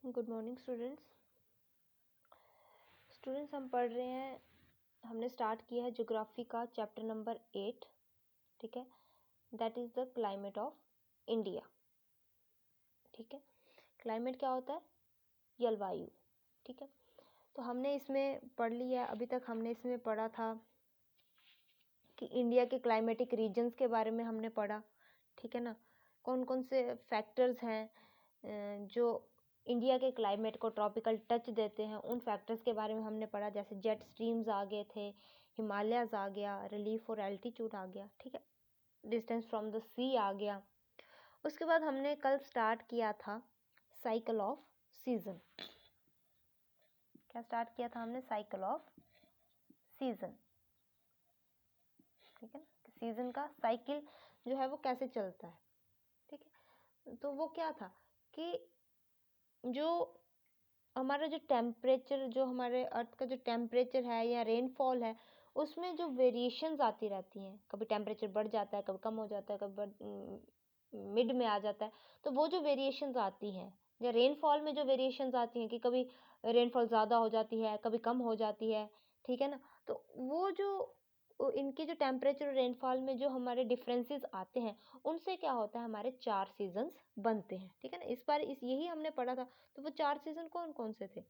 Good morning students हम पढ़ रहे हैं। हमने स्टार्ट किया है ज्योग्राफी का चैप्टर नंबर 8। ठीक है, that is the climate of India. ठीक है, क्लाइमेट क्या होता है? जलवायु। ठीक है, तो हमने इसमें पढ़ लिया है। अभी तक हमने इसमें पढ़ा था कि इंडिया के क्लाइमेटिक रीजन्स के बारे में हमने पढ़ा। ठीक है ना, कौन कौन से फैक्टर्स हैं जो इंडिया के क्लाइमेट को ट्रॉपिकल टच देते हैं, उन फैक्टर्स के बारे में हमने पढ़ा। जैसे जेट स्ट्रीम्स आ गए थे, हिमालयाज आ गया, रिलीफ और एल्टीट्यूड आ गया। ठीक है, डिस्टेंस फ्रॉम द सी आ गया। उसके बाद हमने कल स्टार्ट किया था साइकिल ऑफ सीजन। क्या स्टार्ट किया था हमने? Cycle off season. ठीक है ना, सीजन का साइकिल जो है वो कैसे चलता है। ठीक है, तो वो क्या था कि जो हमारा जो टेम्परेचर, जो हमारे अर्थ का जो टेम्परेचर है या रेनफॉल है, उसमें जो वेरिएशंस आती रहती हैं। कभी टेम्परेचर बढ़ जाता है, कभी कम हो जाता है, कभी मिड में आ जाता है। तो वो जो वेरिएशंस आती हैं, या रेनफॉल में जो वेरिएशंस आती हैं कि कभी रेनफॉल ज़्यादा हो जाती है, कभी कम हो जाती है। ठीक है ना, तो वो जो इनके जो टेम्परेचर और रेनफॉल में जो हमारे डिफरेंसेस आते हैं, उनसे क्या होता है, हमारे 4 सीजन्स बनते हैं। ठीक है ना, इस बार यही हमने पढ़ा था। तो वो 4 सीजन कौन कौन से थे?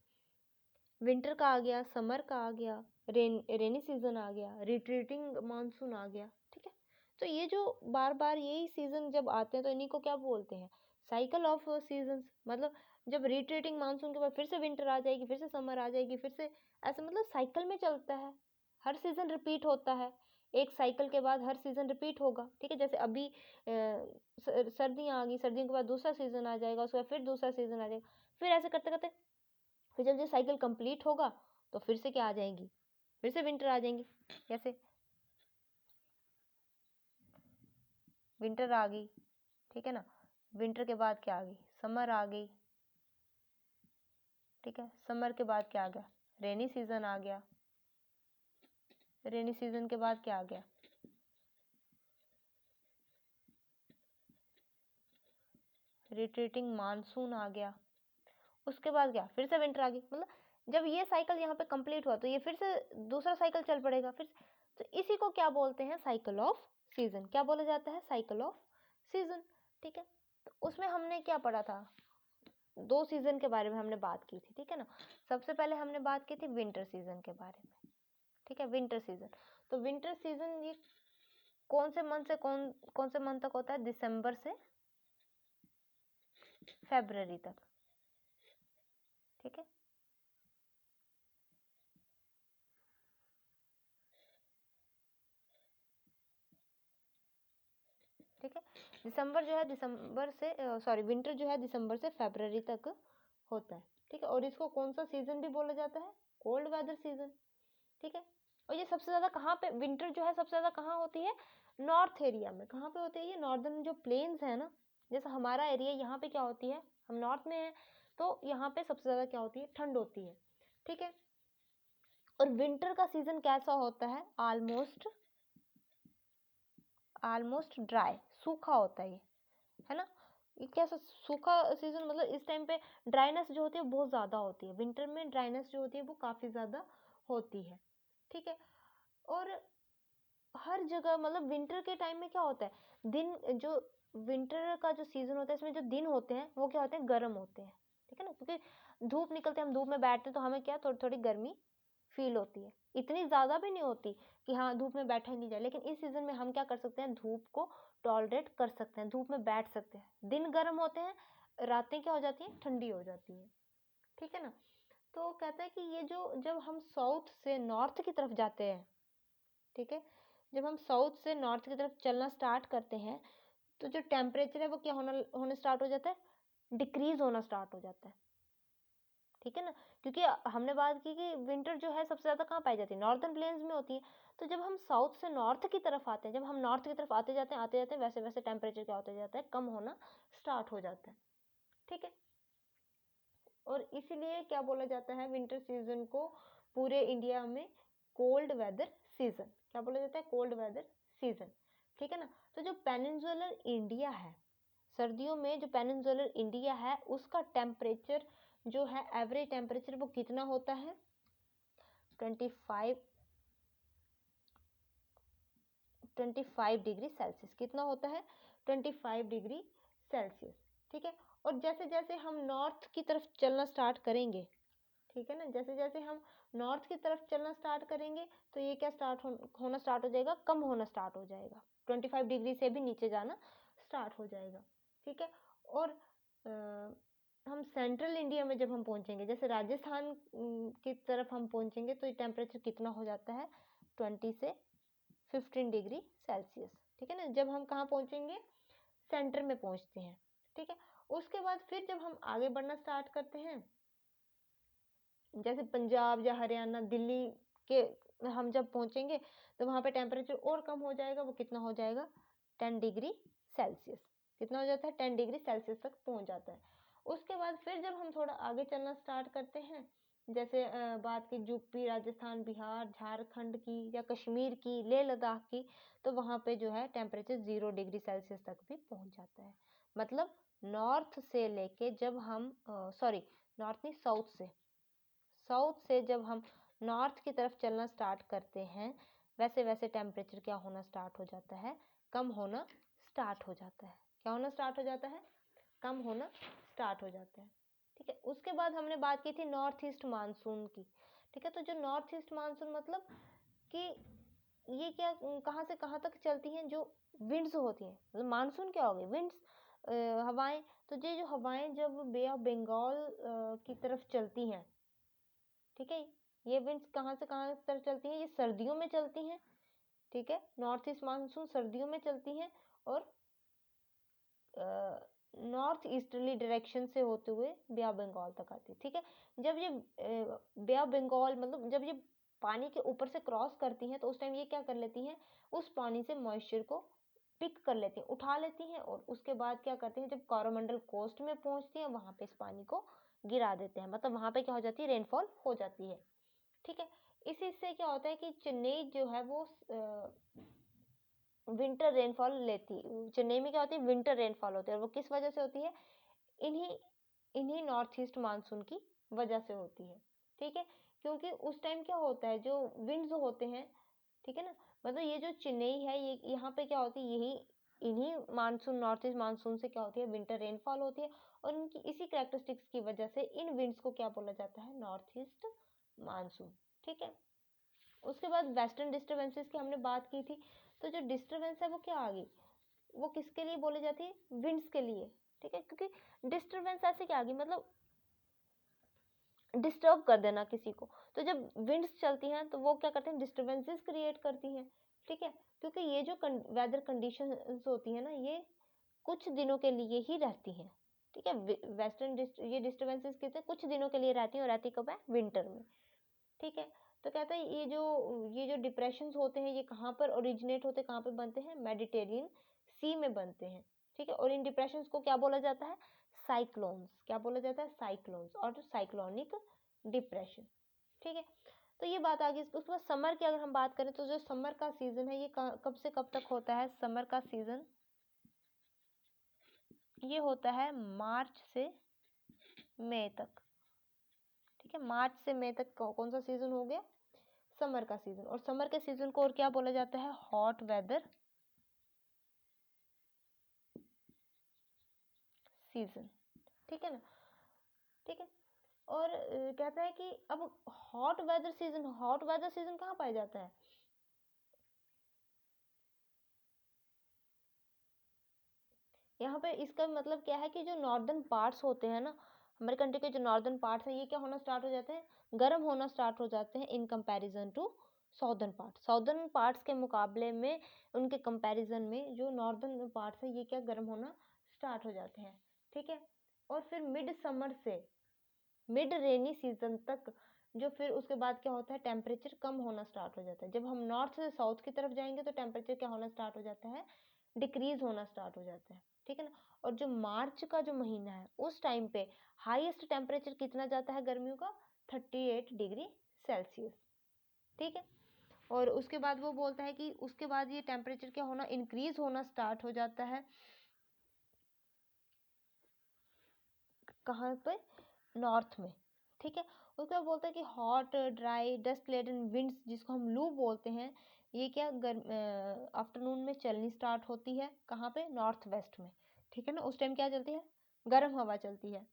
विंटर का आ गया, समर का आ गया, रेनी सीजन आ गया, रिट्रीटिंग मानसून आ गया। ठीक है, तो ये जो बार बार यही सीजन जब आते हैं तो इन्हीं को क्या बोलते हैं? Cycle of seasons. मतलब जब रिट्रीटिंग मानसून के बाद फिर से विंटर आ जाएगी, फिर से समर आ जाएगी, फिर से ऐसे, मतलब साइकिल में चलता है। हर सीजन रिपीट होता है, एक साइकिल के बाद हर सीजन रिपीट होगा। ठीक है, जैसे अभी सर्दियाँ आ गई, सर्दियों के बाद दूसरा सीजन आ जाएगा, उसके बाद फिर दूसरा सीजन आ जाएगा, फिर ऐसे करते करते फिर जब ये साइकिल कंप्लीट होगा तो फिर से क्या आ जाएंगी? फिर से विंटर आ जाएंगी। कैसे? विंटर आ गई, ठीक है ना, विंटर के बाद क्या आ गई? समर आ गई। ठीक है, समर के बाद क्या आ गया? रेनी सीजन आ गया। रेनी सीजन के बाद क्या आ गया? रिट्रीटिंग मानसून आ गया। उसके बाद क्या? फिर से विंटर आ गई। मतलब जब ये साइकिल यहाँ पे कंप्लीट हुआ तो ये फिर से दूसरा साइकिल चल पड़ेगा फिर। तो इसी को क्या बोलते हैं? Cycle off season. क्या बोला जाता है? Cycle off season. ठीक है, तो उसमें हमने क्या पढ़ा था? 2 सीजन के बारे में हमने बात की थी। ठीक है ना, सबसे पहले हमने बात की थी विंटर सीजन के बारे में। ठीक है, विंटर सीजन। तो विंटर सीजन ये कौन से मंथ से कौन कौन से मंथ तक होता है? दिसंबर से फरवरी तक। ठीक है, ठीक है, दिसंबर जो है, दिसंबर से विंटर जो है दिसंबर से फरवरी तक होता है। ठीक है, और इसको कौन सा सीजन भी बोला जाता है? Cold weather season. ठीक है, और ये सबसे ज़्यादा कहाँ पे विंटर जो है सबसे ज़्यादा कहाँ होती है? नॉर्थ एरिया में। कहाँ पे होती है ये? नॉर्दर्न जो प्लेन्स है ना, जैसे हमारा एरिया, यहाँ पे क्या होती है, हम नॉर्थ में हैं, तो यहाँ पे सबसे ज़्यादा क्या होती है? ठंड होती है। ठीक है, और विंटर का सीजन कैसा होता है? ऑलमोस्ट ड्राई, सूखा होता है ये, है ना। ये कैसा सूखा सीजन? मतलब इस टाइम पे ड्राइनेस जो होती है बहुत ज़्यादा होती है। विंटर में ड्राइनेस जो होती है वो काफ़ी ज़्यादा होती है। ठीक है, और हर जगह, मतलब विंटर के टाइम में क्या होता है, दिन जो विंटर का जो सीजन होता है इसमें जो दिन होते हैं वो क्या होते हैं? गर्म होते हैं। ठीक है ना, क्योंकि धूप निकलते हैं, हम धूप में बैठते हैं तो हमें क्या, थोड़ी थोड़ी गर्मी फील होती है। इतनी ज़्यादा भी नहीं होती कि हाँ धूप में बैठा ही नहीं जाए, लेकिन इस सीजन में हम क्या कर सकते हैं? धूप को टॉलरेट कर सकते हैं, धूप में बैठ सकते हैं। दिन गर्म होते हैं, रातें क्या हो जाती हैं? ठंडी हो जाती हैं। ठीक है ना, तो कहता है कि ये जो, जब हम साउथ से नॉर्थ की तरफ जाते हैं, ठीक है, जब हम साउथ से नॉर्थ की तरफ चलना स्टार्ट करते हैं तो जो टेम्परेचर है वो क्या होने स्टार्ट हो जाता है? डिक्रीज होना स्टार्ट हो जाता है। ठीक है ना, क्योंकि हमने बात की कि विंटर जो है सबसे ज़्यादा कहाँ पाई जाती है? नॉर्दर्न प्लेन्स में होती है। तो जब हम साउथ से नॉर्थ की तरफ आते हैं, जब हम नॉर्थ की तरफ आते जाते हैं वैसे वैसे टेम्परेचर क्या होता जाता है? कम होना स्टार्ट हो जाता है। ठीक है, और इसीलिए क्या बोला जाता है विंटर सीजन को पूरे इंडिया में? Cold weather season. क्या बोला जाता है? Cold weather season. ठीक है ना, तो जो पेनिनसुलर इंडिया है, सर्दियों में जो पेनिनसुलर इंडिया है उसका टेम्परेचर जो है एवरेज टेम्परेचर वो कितना होता है, 25 डिग्री सेल्सियस। कितना होता है, 25 डिग्री सेल्सियस। ठीक है, और जैसे जैसे हम नॉर्थ की तरफ चलना स्टार्ट करेंगे, ठीक है ना, जैसे जैसे हम नॉर्थ की तरफ चलना स्टार्ट करेंगे तो ये क्या होना स्टार्ट हो जाएगा, कम होना स्टार्ट हो जाएगा, 25 डिग्री से भी नीचे जाना स्टार्ट हो जाएगा। ठीक है, और हम सेंट्रल इंडिया में जब हम पहुंचेंगे, जैसे राजस्थान की तरफ हम पहुंचेंगे तो ये टेम्परेचर कितना हो जाता है, 20 से 15 डिग्री सेल्सियस। ठीक है ना, जब हम कहाँ पहुंचेंगे, सेंटर में पहुंचते हैं। ठीक है, उसके बाद फिर जब हम आगे बढ़ना स्टार्ट करते हैं, जैसे पंजाब या हरियाणा, दिल्ली के हम जब पहुंचेंगे तो वहां पे टेम्परेचर और कम हो जाएगा, वो कितना हो जाएगा, 10 डिग्री सेल्सियस। कितना हो जाता है, 10 डिग्री सेल्सियस तक पहुंच जाता है। उसके बाद फिर जब हम थोड़ा आगे चलना स्टार्ट करते हैं, जैसे बात की यूपी, राजस्थान, बिहार, झारखंड की या कश्मीर की, लेह लद्दाख की, तो वहां पे जो है टेम्परेचर 0 डिग्री सेल्सियस तक भी पहुंच जाता है। मतलब नॉर्थ से लेके जब हम नॉर्थ नहीं, साउथ से जब हम नॉर्थ की तरफ चलना स्टार्ट करते हैं, वैसे वैसे टेम्परेचर क्या होना स्टार्ट हो जाता है, कम होना स्टार्ट हो जाता है। क्या होना स्टार्ट हो जाता है, कम होना स्टार्ट हो जाता है। ठीक है, उसके बाद हमने बात की थी नॉर्थ ईस्ट मानसून की। ठीक है, तो जो नॉर्थ ईस्ट मानसून मतलब कि ये क्या, कहाँ से कहाँ तक चलती हैं, जो विंड्स होती हैं, मतलब मानसून क्या होगी, विंड्स, हवाएं। तो ये जो हवाएं जब बे ऑफ बंगाल की तरफ चलती हैं, ठीक है, ये विंड्स कहाँ से कहाँ तक चलती हैं, ये सर्दियों में चलती हैं। ठीक है, नॉर्थ ईस्ट मानसून सर्दियों में चलती हैं और नॉर्थ ईस्टर्ली डायरेक्शन से होते हुए बे ऑफ बंगाल तक आती है। ठीक है, जब ये बे ऑफ बंगाल मतलब जब ये पानी के ऊपर से क्रॉस करती हैं तो उस टाइम ये क्या कर लेती हैं, उस पानी से मॉइस्चर को पिक कर लेती हैं, उठा लेती हैं, और उसके बाद क्या करती हैं, जब कोरोमंडल कोस्ट में पहुंचती हैं वहां पे इस पानी को गिरा देते हैं, मतलब वहां पे क्या हो जाती है, रेनफॉल हो जाती है। ठीक है, इसी से क्या होता है कि चेन्नई जो है वो विंटर रेनफॉल लेती, चेन्नई में क्या होती है, विंटर रेनफॉल होती है, और वो किस वजह से होती है, इन्हीं इन्हीं नॉर्थ ईस्ट मानसून की वजह से होती है। ठीक है, क्योंकि उस टाइम क्या होता है, जो विंड्स होते हैं, ठीक है ना, मतलब ये जो चेन्नई है, ये यहाँ पे क्या होती है, यही इन्हीं मानसून, नॉर्थ ईस्ट मानसून से क्या होती है, विंटर रेनफॉल होती है, और इनकी इसी कैरेक्टरिस्टिक्स की वजह से इन विंड्स को क्या बोला जाता है, नॉर्थ ईस्ट मानसून। ठीक है, उसके बाद वेस्टर्न डिस्टर्बेंसेस की हमने बात की थी, तो जो डिस्टर्बेंस है वो क्या आ गई, वो किसके लिए बोली जाती है, विंड्स के लिए। ठीक है, क्योंकि डिस्टर्बेंस ऐसे क्या आ गई, मतलब डिस्टर्ब कर देना किसी को, तो जब विंड्स चलती हैं तो वो क्या करते हैं, डिस्टर्बेंसेस क्रिएट करती हैं। ठीक है, क्योंकि ये जो वेदर कंडीशंस होती है ना, ये कुछ दिनों के लिए ही रहती हैं। ठीक है, ये डिस्टर्बेंसेस कितने कुछ दिनों के लिए रहती हैं, और रहती कब है, विंटर में। ठीक है, तो कहता है ये जो डिप्रेशंस होते हैं, ये कहाँ पर ओरिजिनेट होते हैं, कहाँ पे बनते हैं, मेडिटेरियन सी में बनते हैं। ठीक है, और इन डिप्रेशंस को क्या बोला जाता है, साइक्लोन्स। क्या बोला जाता है, साइक्लोन्स और साइक्लोनिक डिप्रेशन। ठीक है, तो ये बात आ गई। उसके बाद समर की अगर हम बात करें तो जो समर का सीजन है ये कब से कब तक होता है, समर का सीजन ये होता है मार्च से मई तक। ठीक है, मार्च से मई तक कौन सा सीजन हो गया, समर का सीजन। और समर के सीजन को और क्या बोला जाता है, हॉट वेदर सीजन। ठीक है ना, ठीक है, और कहता है कि अब हॉट वेदर सीजन कहाँ पाया जाता है, यहाँ पे इसका मतलब क्या है कि जो नॉर्दर्न पार्ट्स होते हैं ना, हमारे कंट्री के जो नॉर्दर्न पार्ट्स हैं, ये क्या होना स्टार्ट हो जाते हैं, गर्म होना स्टार्ट हो जाते हैं in comparison to southern parts के मुकाबले में, उनके कंपैरिजन में जो नॉर्दर्न पार्ट्स है ये क्या गर्म होना स्टार्ट हो जाते हैं। ठीक है, और फिर मिड समर से मिड रेनी सीजन तक जो फिर उसके बाद क्या होता है, टेम्परेचर कम होना स्टार्ट हो जाता है। जब हम नॉर्थ से साउथ की तरफ जाएंगे तो टेम्परेचर क्या होना स्टार्ट हो जाता है, डिक्रीज होना स्टार्ट हो जाता है। ठीक है ना, और जो मार्च का जो महीना है उस टाइम पे हाईएस्ट टेम्परेचर कितना जाता है गर्मियों का, 38 डिग्री सेल्सियस। ठीक है, और उसके बाद वो बोलता है कि उसके बाद ये टेम्परेचर क्या होना, इंक्रीज होना स्टार्ट हो जाता है, कहाँ पे, नॉर्थ में, ठीक है। उसके बाद बोलते हैं कि hot dry dust laden winds, जिसको हम लू बोलते हैं, ये क्या आफ्टरनून में चलनी स्टार्ट होती है, कहाँ पे, नॉर्थ वेस्ट में, ठीक है ना। उस टाइम क्या चलती है, गर्म हवा चलती है,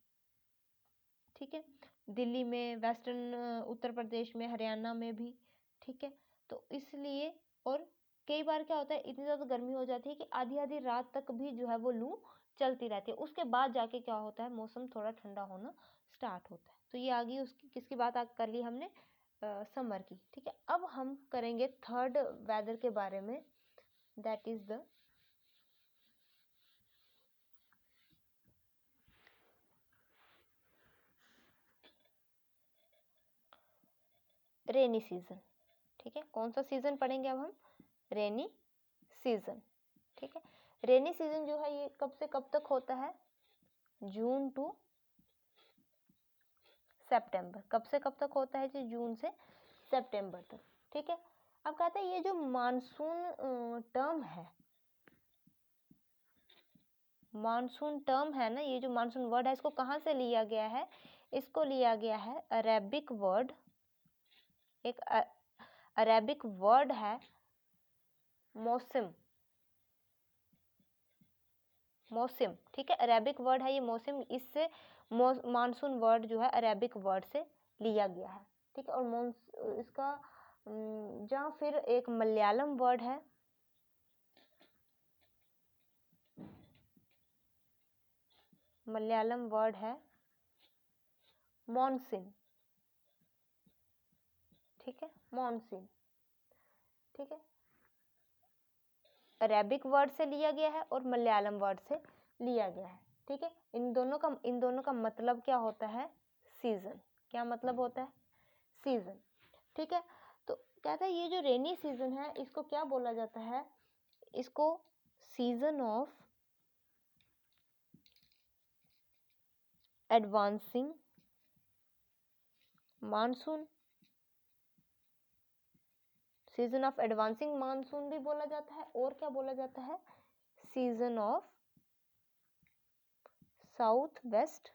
ठीक है। दिल्ली में, वेस्टर्न उत्तर प्रदेश में, हरियाणा में भी, ठीक है। तो इसलिए, और कई बार क्या होता है, इतनी ज़्यादा गर्मी हो जाती है कि आधी आधी रात तक भी जो है वो लू चलती रहती है। उसके बाद जाके क्या होता है, मौसम थोड़ा ठंडा होना स्टार्ट होता है। तो ये आ गई उसकी किसकी बात कर ली हमने, समर की, ठीक है। अब हम करेंगे थर्ड वेदर के बारे में, that is the rainy season, ठीक है। कौन सा सीजन पढ़ेंगे अब हम, रेनी सीजन, ठीक है। रेनी सीजन जो है ये कब से कब तक होता है, जून टू सितंबर, कब से कब तक होता है जी, जून से सितंबर तक, ठीक है। अब कहते हैं ये जो मानसून टर्म है, मानसून टर्म है ना, ये जो मानसून वर्ड है, इसको कहाँ से लिया गया है, इसको लिया गया है अरेबिक वर्ड, एक अरेबिक वर्ड है मौसम, मौसम, ठीक है। अरेबिक वर्ड है ये मौसम, इससे मानसून वर्ड जो है अरेबिक वर्ड से लिया गया है, ठीक है। और इसका जहाँ फिर एक मलयालम वर्ड है, मलयालम वर्ड है मॉनसून, ठीक है, मॉनसून, ठीक है। अरेबिक वर्ड से लिया गया है और मलयालम वर्ड से लिया गया है, ठीक है। इन दोनों का मतलब क्या होता है, सीजन, क्या मतलब होता है, सीजन, ठीक है। तो कहता है ये जो रेनी सीजन है इसको क्या बोला जाता है, इसको season of advancing monsoon, season of advancing monsoon भी बोला जाता है, और क्या बोला जाता है, season of south west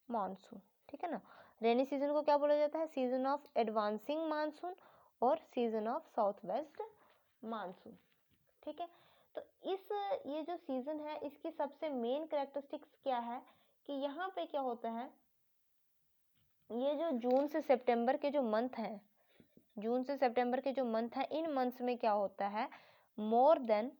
monsoon, ठीक है ना। रेनी सीजन को क्या बोला जाता है, सीजन ऑफ एडवांसिंग मानसून और season of south west monsoon, ठीक है। तो ये जो सीजन है इसकी सबसे मेन कैरेक्टरिस्टिक्स क्या है कि यहाँ पे क्या होता है, ये जो जून से सितंबर के जो मंथ हैं, जून से सितंबर के जो मंथ हैं, इन मंथ्स में क्या होता है, मोर देन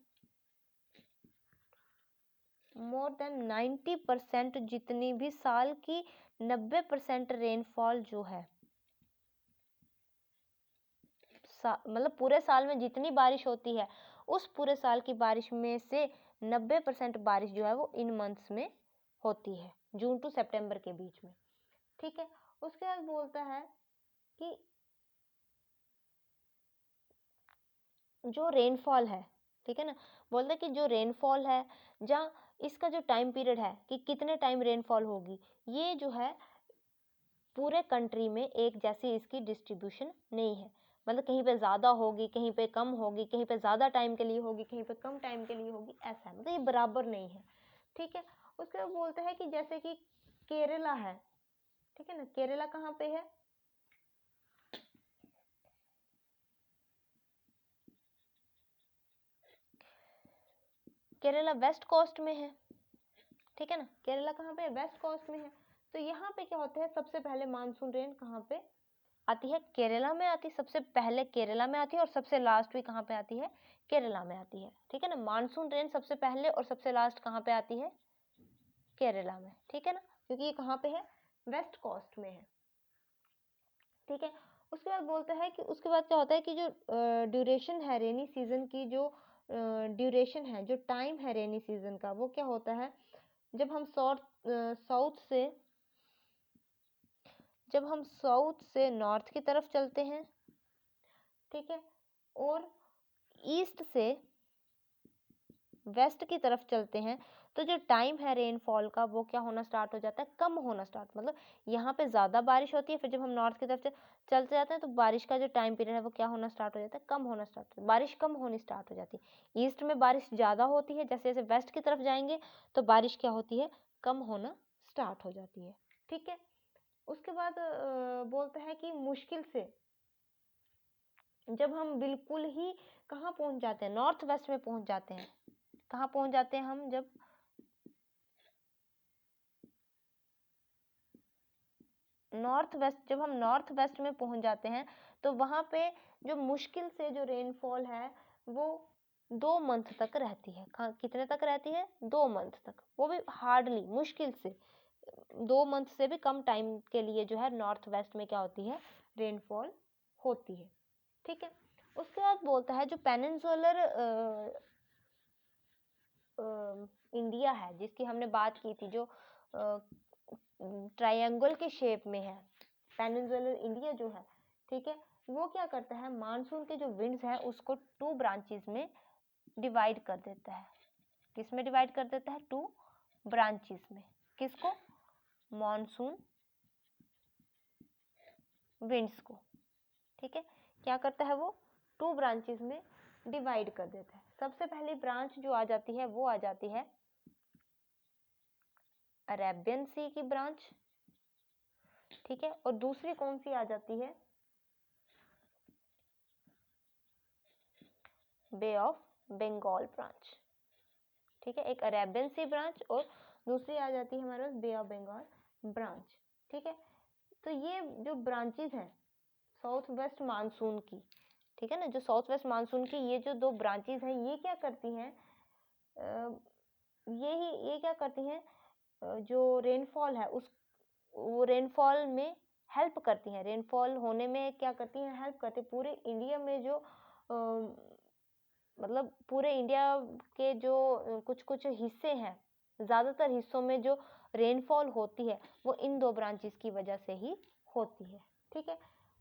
90% जितनी भी साल की 90% रेनफॉल जो है, मतलब पूरे साल में जितनी बारिश होती है उस पूरे साल की बारिश में से 90% बारिश जो है वो इन मंथ्स में होती है, जून टू सितंबर के बीच में, ठीक है। उसके बाद बोलता है कि जो रेनफॉल है, ठीक है ना, बोलता है कि जो रेनफॉल है, जहाँ इसका जो टाइम पीरियड है कि कितने टाइम रेनफॉल होगी, ये जो है पूरे कंट्री में एक जैसी इसकी डिस्ट्रीब्यूशन नहीं है, मतलब कहीं पे ज़्यादा होगी, कहीं पे कम होगी, कहीं पे ज़्यादा टाइम के लिए होगी, कहीं पे कम टाइम के लिए होगी, ऐसा है, मतलब ये बराबर नहीं है, ठीक है। उसके बाद बोलते हैं कि जैसे कि केरला है, ठीक है ना, केरला कहाँ पे है, केरला वेस्ट कोस्ट में है, ठीक है ना, केरला कहाँ पे है, वेस्ट कोस्ट में है। तो यहाँ पे क्या होता है, सबसे पहले मानसून रेन कहाँ पे आती है, केरला में आती है, सबसे पहले केरला में आती है और सबसे लास्ट भी कहाँ पे आती है, केरला में आती है, ठीक है ना। मानसून रेन सबसे पहले और सबसे लास्ट कहाँ पे आती है, केरला में, ठीक है ना, क्योंकि ये कहाँ पे है, वेस्ट कोस्ट में है, ठीक है। उसके बाद बोलता है कि उसके बाद क्या होता है कि जो ड्यूरेशन है रेनी सीजन की, जो ड्यूरेशन है, जो टाइम है रेनी सीजन का, वो क्या होता है, जब हम साउथ से नॉर्थ की तरफ चलते हैं, ठीक है, और ईस्ट से वेस्ट की तरफ चलते हैं तो जो टाइम है रेनफॉल का वो क्या होना स्टार्ट हो जाता है, कम होना स्टार्ट, मतलब यहाँ पे ज़्यादा बारिश होती है, फिर जब हम नॉर्थ की तरफ से चलते जाते हैं तो बारिश का जो टाइम पीरियड है वो क्या होना स्टार्ट हो जाता है, कम होना स्टार्ट हो, बारिश कम होनी स्टार्ट हो जाती है। ईस्ट में बारिश ज़्यादा होती है, जैसे जैसे वेस्ट की तरफ जाएंगे तो बारिश क्या होती है, कम होना स्टार्ट हो जाती है। ठीक है, उसके बाद बोलते हैं कि मुश्किल से जब हम बिल्कुल ही कहाँ पहुंच जाते हैं, नॉर्थ वेस्ट में पहुंच जाते हैं। कहाँ पहुंच जाते हैं हम, जब हम नॉर्थ वेस्ट में पहुंच जाते हैं तो वहां पे जो मुश्किल से जो रेनफॉल है वो 2 मंथ तक रहती है। कितने तक रहती है, 2 मंथ तक, वो भी हार्डली, मुश्किल से 2 मंथ से भी कम टाइम के लिए जो है नॉर्थ वेस्ट में क्या होती है, रेनफॉल होती है। ठीक है, उसके बाद बोलता है जो पेनिनसुलर इंडिया है जिसकी हमने बात की थी, जो ट्रायंगल के शेप में है, पेनिनसुलर इंडिया जो है, ठीक है, वो क्या करता है, मानसून के जो विंड्स है उसको 2 ब्रांचेस में डिवाइड कर देता है। किस में डिवाइड कर देता है, 2 ब्रांचेस में। किसको, मानसून विंड्स को। ठीक है, क्या करता है वो, 2 ब्रांचेस में डिवाइड कर देता है। सबसे पहली ब्रांच जो आ जाती है वो आ जाती है अरेबियन सी की ब्रांच। ठीक है, और दूसरी कौन सी आ जाती है, बे ऑफ बंगाल ब्रांच। ठीक है, एक अरेबियन सी ब्रांच और दूसरी आ जाती है हमारे पास बे ऑफ बंगाल ब्रांच। ठीक है, तो ये जो ब्रांचेस हैं साउथ वेस्ट मानसून की, ठीक है ना, जो साउथ वेस्ट मानसून की ये जो 2 ब्रांचेस हैं ये क्या करती हैं, ये क्या करती हैं, जो रेनफॉल है उस वो रेनफॉल में हेल्प करती हैं, रेनफॉल होने में क्या करती हैं, हेल्प करती हैं। पूरे इंडिया में जो मतलब पूरे इंडिया के जो कुछ कुछ हिस्से हैं, ज़्यादातर हिस्सों में जो रेनफॉल होती है वो इन 2 ब्रांचेस की वजह से ही होती है। ठीक है,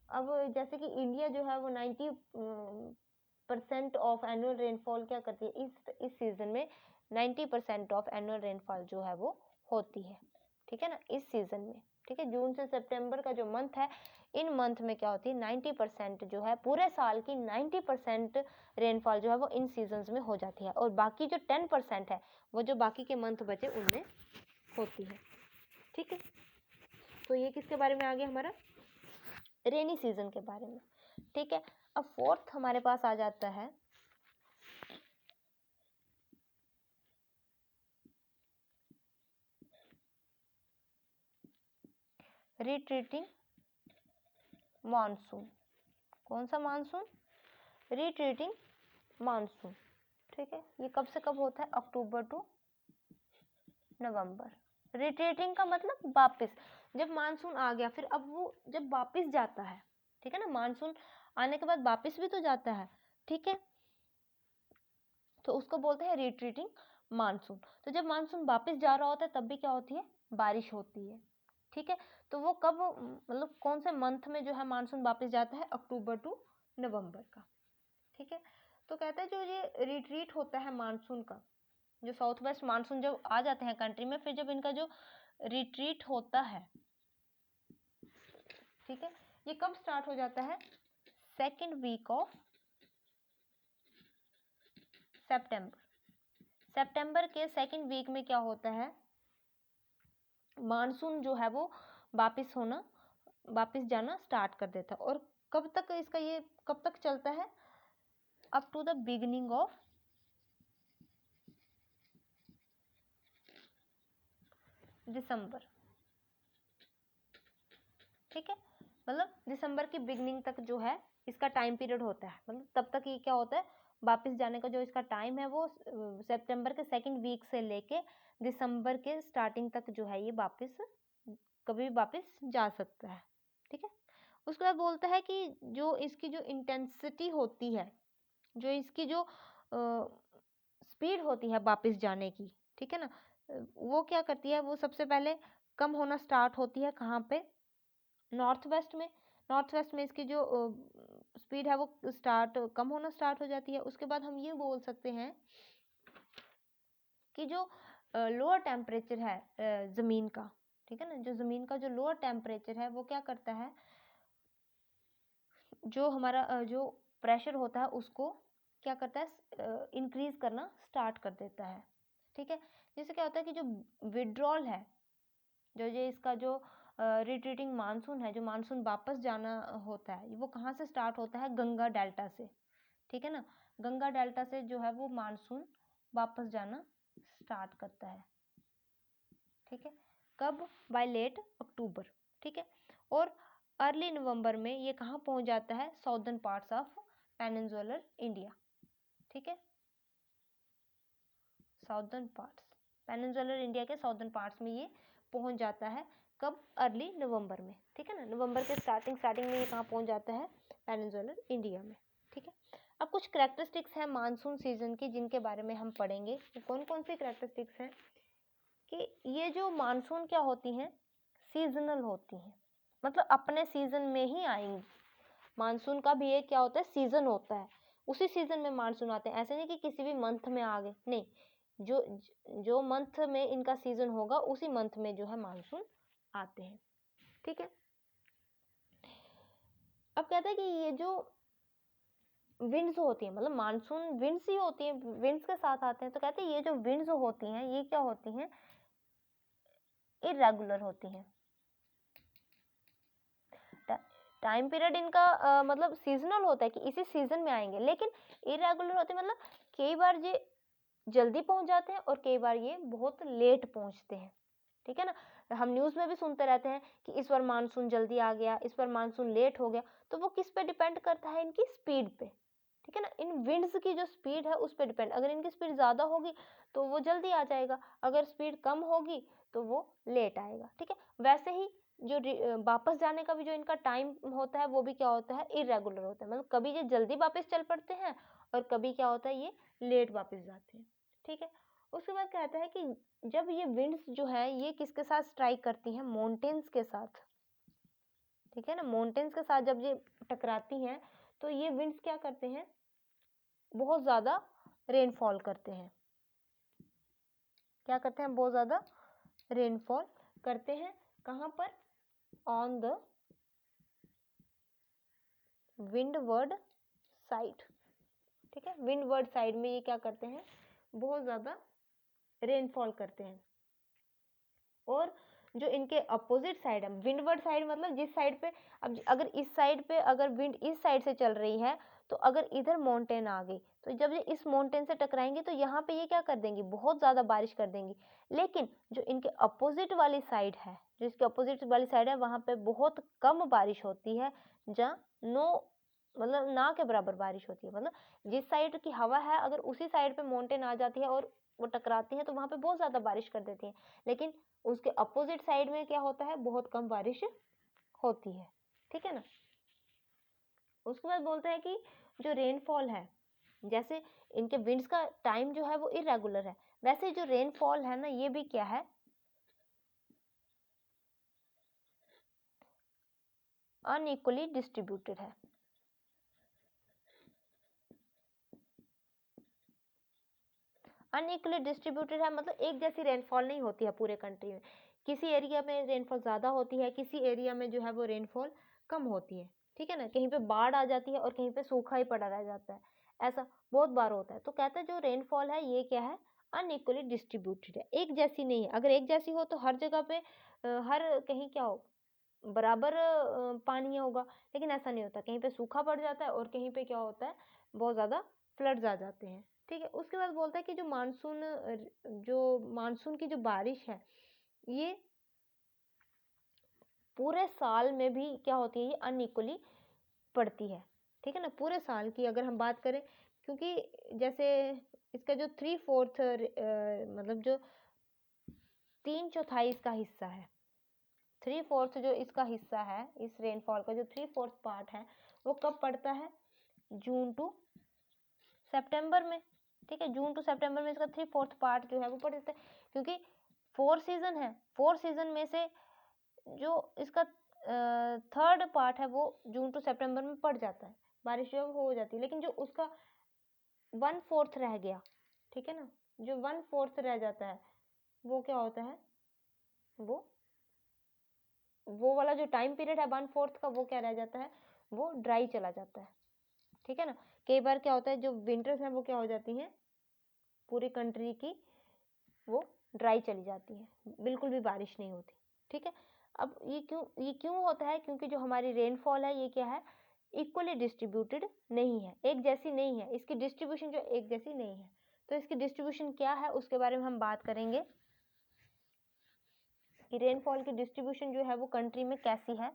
अब जैसे कि इंडिया जो है वो 90% ऑफ एनुअल रेनफॉल क्या करती है, इस सीजन में 90% ऑफ एनुअल रेनफॉल जो है वो होती है। ठीक है ना, इस सीजन में। ठीक है, जून से सितंबर का जो मंथ है, इन मंथ में क्या होती है, 90% जो है पूरे साल की 90% रेनफॉल जो है वो इन सीजन्स में हो जाती है, और बाकी जो 10% है वो जो बाकी के मंथ बचे उनमें होती है। ठीक है, तो ये किसके बारे में आ गया, हमारा रेनी सीजन के बारे में। ठीक है, अब फोर्थ हमारे पास आ जाता है रिट्रीटिंग मानसून। कौन सा मानसून, रिट्रीटिंग मानसून। ठीक है, ये कब से कब होता है, अक्टूबर टू नवंबर। रिट्रीटिंग का मतलब वापस, जब मानसून आ गया फिर अब वो जब वापस जाता है, ठीक है ना, मानसून आने के बाद वापस भी तो जाता है। ठीक है, तो उसको बोलते हैं रिट्रीटिंग मानसून। तो जब मानसून वापस जा रहा होता है तब भी क्या होती है, बारिश होती है। ठीक है, तो वो कब, मतलब कौन से मंथ में जो है मानसून वापस जाता है, अक्टूबर टू नवंबर का। ठीक है, तो कहते हैं जो ये रिट्रीट होता है मानसून का, जो साउथ वेस्ट मानसून जब आ जाते हैं कंट्री में, फिर जब इनका जो रिट्रीट होता है, ठीक है, ये कब स्टार्ट हो जाता है, सेकेंड वीक ऑफ सितंबर। सितंबर के सेकेंड वीक में क्या होता है, मानसून जो है वो वापस जाना स्टार्ट कर देता है। और कब तक इसका ये कब तक चलता है, up to the beginning of December. ठीक है, मतलब दिसंबर की बिगिनिंग तक जो है इसका टाइम पीरियड होता है, मतलब तब तक ये क्या होता है, वापस जाने का जो इसका टाइम है वो सितंबर के सेकेंड वीक से लेके दिसंबर के स्टार्टिंग तक जो है ये वापस कभी भी वापस जा सकता है। ठीक है, उसके बाद बोलता है कि जो इसकी जो इंटेंसिटी होती है, जो इसकी जो स्पीड होती है वापस जाने की, ठीक है ना, वो क्या करती है, वो सबसे पहले कम होना स्टार्ट होती है कहाँ पे, नॉर्थ वेस्ट में। नॉर्थ वेस्ट में इसकी जो स्पीड है वो कम होना स्टार्ट हो जाती है। उसके बाद हम ये बोल सकते हैं कि जो लोअर टेम्परेचर है ज़मीन का, ठीक है ना, जो ज़मीन का जो लोअर टेम्परेचर है वो क्या करता है, जो हमारा जो प्रेशर होता है उसको क्या करता है, इंक्रीज करना स्टार्ट कर देता है, ठीक है। जिससे क्या होता है कि जो विड्रॉल है, जो ये इसका जो रिट्रीटिंग मानसून है, जो मानसून वापस जाना होता है, वो कहाँ से स्टार्ट होता है, गंगा डेल्टा से, ठीक है ना। गंगा डेल्टा से जो है वो मानसून वापस जाना स्टार्ट करता है, ठीक है। कब, बाय लेट अक्टूबर, ठीक है। और अर्ली नवंबर में ये कहाँ पहुंच जाता है, southern parts of peninsular India, ठीक है। साउदर्न पार्ट्स, पेनिनसुलर इंडिया के साउदर्न पार्ट्स में ये पहुंच जाता है। कब, अर्ली नवंबर में, ठीक है ना। नवंबर के स्टार्टिंग में ये कहाँ पहुंच जाता है, पेनिनसुलर इंडिया में, ठीक है। अब कुछ कैरेक्टरिस्टिक्स हैं मानसून सीजन की जिनके बारे में हम पढ़ेंगे। कौन कौन सी कैरेक्टरिस्टिक्स हैं कि ये जो मानसून क्या होती हैं, सीजनल होती हैं, मतलब अपने सीजन में ही आएंगी। मानसून का भी एक क्या होता है, सीजन होता है, उसी सीजन में मानसून आते हैं। ऐसे नहीं कि किसी भी मंथ में आ गए, नहीं, जो जो मंथ में इनका सीजन होगा उसी मंथ में जो है मानसून आते हैं, ठीक है। अब कहते हैं कि ये जो विंड्स होती है, मतलब मानसून विंड्स ही होती है, विंड्स के साथ आते हैं, तो कहते हैं ये जो विंड्स होती हैं ये क्या होती हैं, इरेगुलर होती हैं। टाइम पीरियड इनका मतलब सीजनल होता है कि इसी सीजन में आएंगे, लेकिन इरेगुलर होते हैं, मतलब कई बार ये जल्दी पहुंच जाते हैं और कई बार ये बहुत लेट पहुंचते हैं, ठीक है ना। हम न्यूज़ में भी सुनते रहते हैं कि इस बार मानसून जल्दी आ गया, इस बार मानसून लेट हो गया, तो वो किस पे डिपेंड करता है, इनकी स्पीड पे, ठीक है ना। इन विंड्स की जो स्पीड है उस पर डिपेंड, अगर इनकी स्पीड ज़्यादा होगी तो वो जल्दी आ जाएगा, अगर स्पीड कम होगी तो वो लेट आएगा, ठीक है। वैसे ही जो वापस जाने का भी जो इनका टाइम होता है वो भी क्या होता है, इरेगुलर होता है, मतलब कभी ये जल्दी वापस चल पड़ते हैं और कभी क्या होता है ये लेट वापस जाते हैं, ठीक है। उसके बाद कहता है कि जब ये विंड्स जो है ये किसके साथ स्ट्राइक करती हैं, माउंटेन्स के साथ, ठीक है ना। माउंटेन्स के साथ जब ये टकराती हैं तो ये विंड्स क्या करते हैं, बहुत ज़्यादा रेनफॉल करते हैं, क्या करते हैं, बहुत ज़्यादा रेनफॉल करते हैं। कहाँ पर, ऑन द विंडवर्ड साइड, ठीक है। विंडवर्ड साइड में ये क्या करते हैं, बहुत ज़्यादा रेनफॉल करते हैं। और जो इनके अपोजिट साइड है, विंडवर्ड साइड मतलब जिस साइड पे, अब अगर इस साइड पे अगर विंड इस साइड से चल रही है तो अगर इधर माउंटेन आ गई तो जब ये इस माउंटेन से टकराएंगे तो यहाँ पे ये क्या कर देंगी, बहुत ज़्यादा बारिश कर देंगी। लेकिन जो इनके अपोजिट वाली साइड है, जो इसके अपोजिट वाली साइड है वहाँ पे बहुत कम बारिश होती है, जहाँ नो, मतलब ना के बराबर बारिश होती है। मतलब जिस साइड की हवा है अगर उसी साइड पे माउंटेन आ जाती है और वो टकराती है तो वहाँ पे बहुत ज़्यादा बारिश कर देती है, लेकिन उसके अपोजिट साइड में क्या होता है, बहुत कम बारिश होती है, ठीक है ना। उसके बाद बोलते हैं कि जो रेनफॉल है, जैसे इनके विंड्स का टाइम जो है वो इरेगुलर है, वैसे जो रेनफॉल है ना ये भी क्या है, अनइक्वली डिस्ट्रीब्यूटेड है। अनइक्वली डिस्ट्रीब्यूटेड है मतलब एक जैसी रेनफॉल नहीं होती है पूरे कंट्री में, किसी एरिया में रेनफॉल ज़्यादा होती है, किसी एरिया में जो है वो रेनफॉल कम होती है, ठीक है ना। कहीं पे बाढ़ आ जाती है और कहीं पे सूखा ही पड़ा रह जाता है, ऐसा बहुत बार होता है। तो कहते हैं जो रेनफॉल है ये क्या है, अनइक्वली डिस्ट्रीब्यूटेड है, एक जैसी नहीं है। अगर एक जैसी हो तो हर जगह पे हर कहीं क्या हो, बराबर पानी होगा, लेकिन ऐसा नहीं होता, कहीं पे सूखा पड़ जाता है और कहीं पे क्या होता है, बहुत ज़्यादा फ्लड्स आ जाते हैं, ठीक है। उसके बाद बोलता है कि जो मानसून की जो बारिश है ये पूरे साल में भी क्या होती है, ये अनइक्वली पड़ती है, ठीक है ना। पूरे साल की अगर हम बात करें, क्योंकि जैसे इसका जो 3/4 मतलब जो 3/4 इसका हिस्सा है, 3/4 जो इसका हिस्सा है, इस रेनफॉल का जो 3/4 पार्ट है वो कब पड़ता है, जून टू सितंबर में, ठीक है। जून टू सितंबर में इसका 3/4 पार्ट जो है वो पड़ जाता है, क्योंकि 4 सीजन है, 4 सीजन में से जो इसका 3rd पार्ट है वो जून टू सितंबर में पड़ जाता है, बारिश जो है वो हो जाती है। लेकिन जो उसका 1/4 रह गया, ठीक है ना। जो 1/4 रह जाता है वो क्या होता है, वो वाला जो टाइम पीरियड है 1/4 का, वो क्या रह जाता है, वो ड्राई चला जाता है। ठीक है ना। कई बार क्या होता है, जो विंटर्स हैं वो क्या हो जाती हैं, पूरी कंट्री की वो ड्राई चली जाती है, बिल्कुल भी बारिश नहीं होती। ठीक है। अब ये क्यों होता है, क्योंकि जो हमारी रेनफॉल है ये क्या है, इक्वली डिस्ट्रीब्यूटेड नहीं है, एक जैसी नहीं है, इसकी डिस्ट्रीब्यूशन जो एक जैसी नहीं है। तो इसकी डिस्ट्रीब्यूशन क्या है उसके बारे में हम बात करेंगे कि रेनफॉल की डिस्ट्रीब्यूशन जो है वो कंट्री में कैसी है।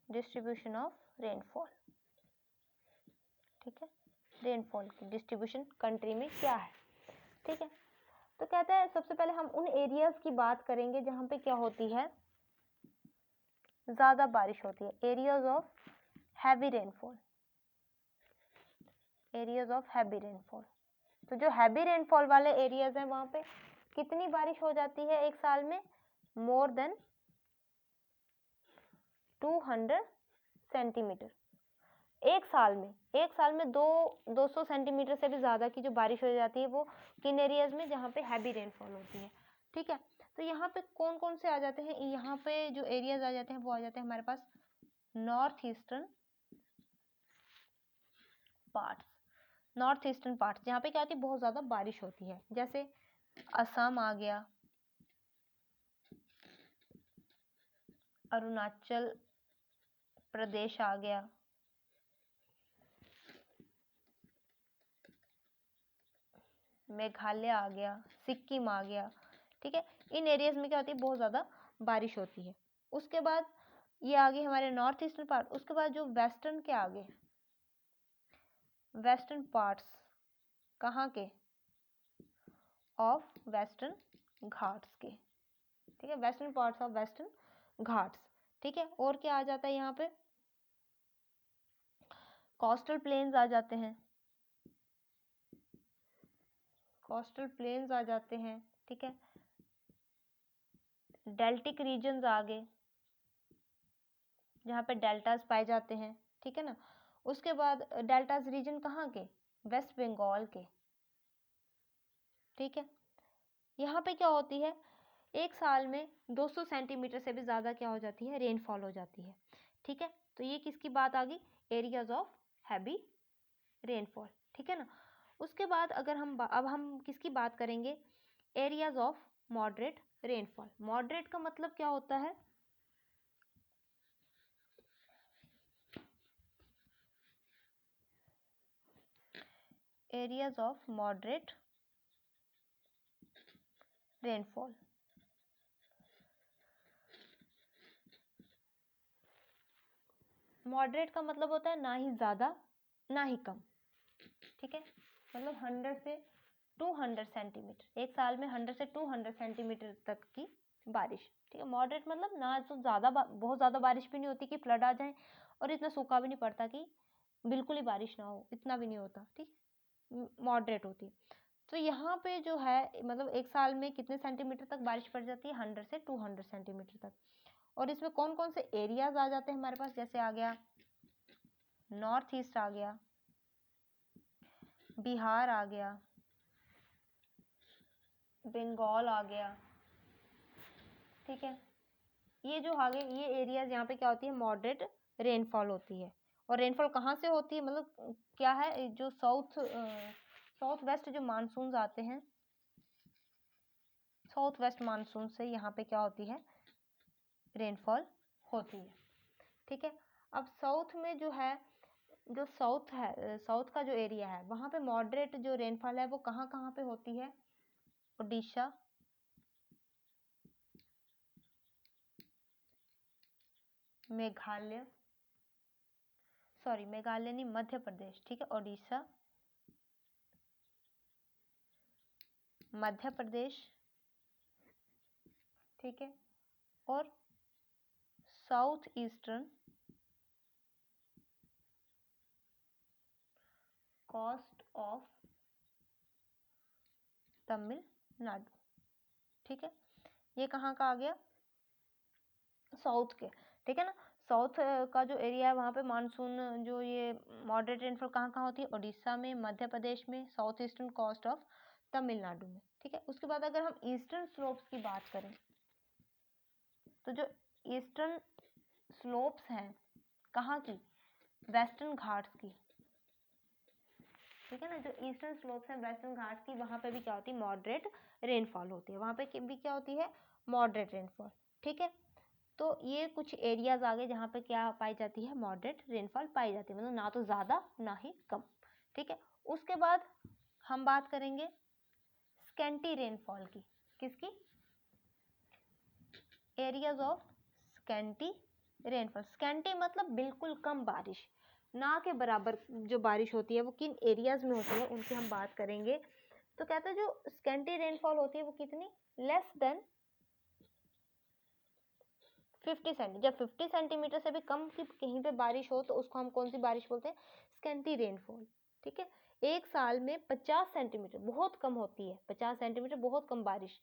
डिस्ट्रीब्यूशन ऑफ रेनफॉल, ठीक है, रेनफॉल की डिस्ट्रीब्यूशन कंट्री में क्या है। ठीक है। तो कहता है सबसे पहले हम उन एरियाज की बात करेंगे जहाँ पे क्या होती है, ज़्यादा बारिश होती है, areas of heavy rainfall, areas of heavy rainfall. तो जो हैवी रेनफॉल वाले एरियाज हैं वहाँ पे कितनी बारिश हो जाती है एक साल में, मोर देन 200 सेंटीमीटर एक साल में। एक साल में 200 सेंटीमीटर से भी ज़्यादा की जो बारिश हो जाती है वो किन एरियाज में, जहाँ पे हैवी रेनफॉल होती है। ठीक है। तो यहाँ पे कौन कौन से आ जाते हैं, यहाँ पे जो एरियाज आ जाते हैं वो आ जाते हैं हमारे पास north eastern parts, north eastern parts जहाँ पे क्या होती है, बहुत ज़्यादा बारिश होती है, जैसे असम आ गया, अरुणाचल प्रदेश आ गया, मेघालय आ गया, सिक्किम आ गया। ठीक है। इन एरियाज में क्या होती है, बहुत ज़्यादा बारिश होती है। उसके बाद ये आगे हमारे नॉर्थ ईस्टर्न पार्ट, उसके बाद जो वेस्टर्न के आगे, वेस्टर्न पार्ट्स कहाँ के, ऑफ वेस्टर्न घाट्स के। ठीक है, western parts of western Ghats. ठीक है। और क्या आ जाता है यहाँ पे, कोस्टल प्लेन्स आ जाते हैं, कोस्टल प्लेन्स आ जाते हैं। ठीक है। डेल्टिक रीजन्स आ गए जहाँ पे डेल्टास पाए जाते हैं। ठीक है ना। उसके बाद डेल्टास रीजन कहाँ के, वेस्ट बंगाल के। ठीक है। यहाँ पे क्या होती है, एक साल में 200 सेंटीमीटर से भी ज़्यादा क्या हो जाती है, रेनफॉल हो जाती है। ठीक है। तो ये किसकी बात आ गई, एरियाज ऑफ हैवी रेनफॉल। ठीक है ना। उसके बाद अगर अब हम किसकी बात करेंगे, areas of moderate rainfall. Moderate का मतलब क्या होता है, areas of moderate rainfall. Moderate का मतलब होता है ना ही ज़्यादा ना ही कम। ठीक है। मतलब 100 से 200 सेंटीमीटर, एक साल में 100 से 200 सेंटीमीटर तक की बारिश। ठीक है। मॉडरेट मतलब ना तो ज़्यादा बहुत ज़्यादा बारिश भी नहीं होती कि फ्लड आ जाए, और इतना सूखा भी नहीं पड़ता कि बिल्कुल ही बारिश ना हो, इतना भी नहीं होता। ठीक, मॉडरेट होती है। तो यहाँ पे जो है मतलब एक साल में कितने सेंटीमीटर तक बारिश पड़ जाती है, 100 से 200 सेंटीमीटर तक। और इसमें कौन कौन से एरियाज आ जाते हैं हमारे पास, जैसे आ गया नॉर्थ ईस्ट आ गया, बिहार आ गया, बंगाल आ गया। ठीक है। ये जो आ गए ये एरियाज, यहाँ पे क्या होती है, मॉडरेट रेनफॉल होती है। और रेनफॉल कहाँ से होती है, मतलब क्या है, जो साउथ वेस्ट जो मानसून आते हैं, साउथ वेस्ट मानसून से यहाँ पे क्या होती है, रेनफॉल होती है। ठीक है। अब साउथ में जो है, जो साउथ है, साउथ का जो एरिया है वहाँ पे मॉडरेट जो रेनफॉल है वो कहाँ कहाँ पे होती है, उड़ीसा, मेघालय, सॉरी मेघालय नहीं, मध्य प्रदेश। ठीक है। उड़ीसा, मध्य प्रदेश। ठीक है। और south eastern coast of Tamil Nadu. ठीक है, ये कहाँ का आ गया, साउथ के, ठीक है ना। साउथ का जो एरिया है वहाँ पे मानसून जो ये मॉडरेट रेनफॉल कहाँ कहाँ होती है, उड़ीसा में, मध्य प्रदेश में, south eastern coast of Tamil Nadu में, ठीक है। उसके बाद अगर हम ईस्टर्न स्लोप्स की बात करें तो जो ईस्टर्न स्लोप्स हैं कहाँ की, वेस्टर्न घाट्स की, ठीक है ना। जो ईस्टर्न स्लोप्स हैं वेस्टर्न घाट्स की, वहाँ पे भी क्या होती है, मॉडरेट रेनफॉल होती है, वहाँ पे भी क्या होती है, मॉडरेट रेनफॉल, ठीक है। तो ये कुछ एरियाज आ गए जहाँ पे क्या पाई जाती है, मॉडरेट रेनफॉल पाई जाती है, मतलब ना तो ज़्यादा ना ही कम, ठीक है। उसके बाद हम बात करेंगे स्कैंटी रेनफॉल की, किसकी, areas of scanty rainfall. Scanty मतलब बिल्कुल कम बारिश, ना के बराबर जो बारिश होती है वो किन एरियाज में होती है उनकी हम बात करेंगे। तो कहते हैं जो स्कैंटी रेनफॉल होती है वो कितनी, लेस देन 50 सेंटी, जब 50 सेंटीमीटर से भी कम की कहीं पे बारिश हो तो उसको हम कौन सी बारिश बोलते हैं, स्कैंटी रेनफॉल, ठीक है। एक साल में 50 सेंटीमीटर बहुत कम होती है, 50 सेंटीमीटर बहुत कम बारिश,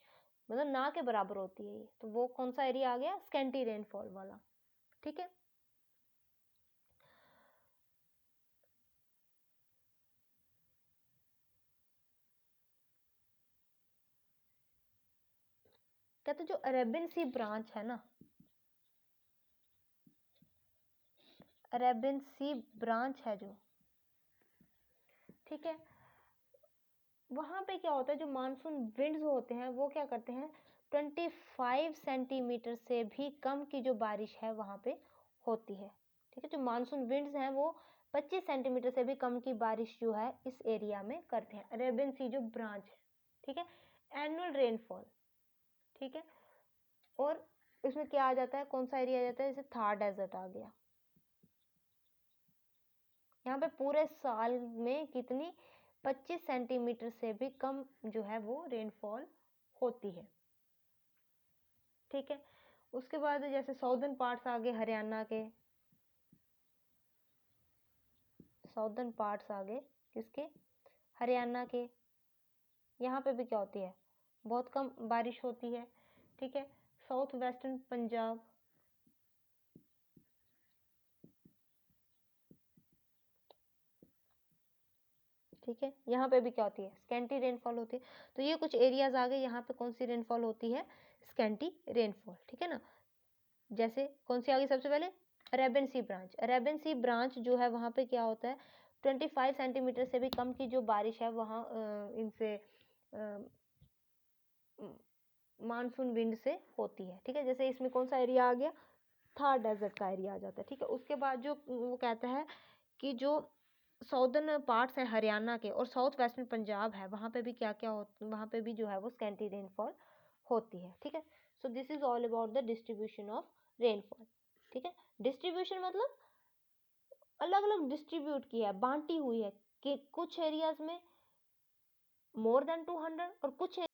मतलब ना के बराबर होती है ये, तो वो कौन सा एरिया आ गया, स्कैंटी रेनफॉल वाला, ठीक है। कहते जो अरेबियन सी ब्रांच है ना, अरेबियन सी ब्रांच है जो, ठीक है, वहां पे क्या होता है, जो मानसून विंड्स होते हैं वो क्या करते हैं, 25 सेंटीमीटर से भी कम की जो बारिश है वहां पे होती है, ठीक है। जो मानसून विंड्स हैं वो 25 सेंटीमीटर से भी कम की बारिश जो है इस एरिया में करते हैं, अरेबियन सी जो ब्रांच है, ठीक है। एनुअल रेनफॉल, ठीक है। और इसमें क्या आ जाता है, कौन सा एरिया आ जाता है, जैसे थार डेजर्ट आ गया, यहाँ पे पूरे साल में कितनी, 25 सेंटीमीटर से भी कम जो है वो रेनफॉल होती है, ठीक है। उसके बाद जैसे साउदर्न पार्ट्स आ गए हरियाणा के, साउदर्न पार्ट्स आ गए किसके, हरियाणा के, यहाँ पे भी क्या होती है, बहुत कम बारिश होती है, ठीक है। साउथ वेस्टर्न पंजाब, ठीक है, यहाँ पे भी क्या होती है, स्कैंटी रेनफॉल होती है। तो ये कुछ एरियाज आ गए यहाँ पे कौन सी रेनफॉल होती है, स्कैंटी रेनफॉल, ठीक है ना। जैसे कौन सी आ गई सबसे पहले, अरेबियन सी ब्रांच, अरेबियन सी ब्रांच जो है वहाँ पे क्या होता है, 25 सेंटीमीटर से भी कम की जो बारिश है वहाँ इनसे मानसून विंड से होती है, ठीक है। जैसे इसमें कौन सा एरिया आ गया, थार डेजर्ट का एरिया आ जाता है, ठीक है। उसके बाद जो वो कहता है कि जो साउदर्न पार्ट्स हैं हरियाणा के और साउथ वेस्टर्न पंजाब है वहाँ पे भी क्या क्या वहाँ पे भी जो है वो स्कैंटी रेनफॉल होती है, ठीक है। So this is all about the distribution of rainfall, ठीक है। डिस्ट्रीब्यूशन मतलब अलग अलग डिस्ट्रीब्यूट की है, बांटी हुई है कि कुछ एरियाज में मोर देन 200 और कुछ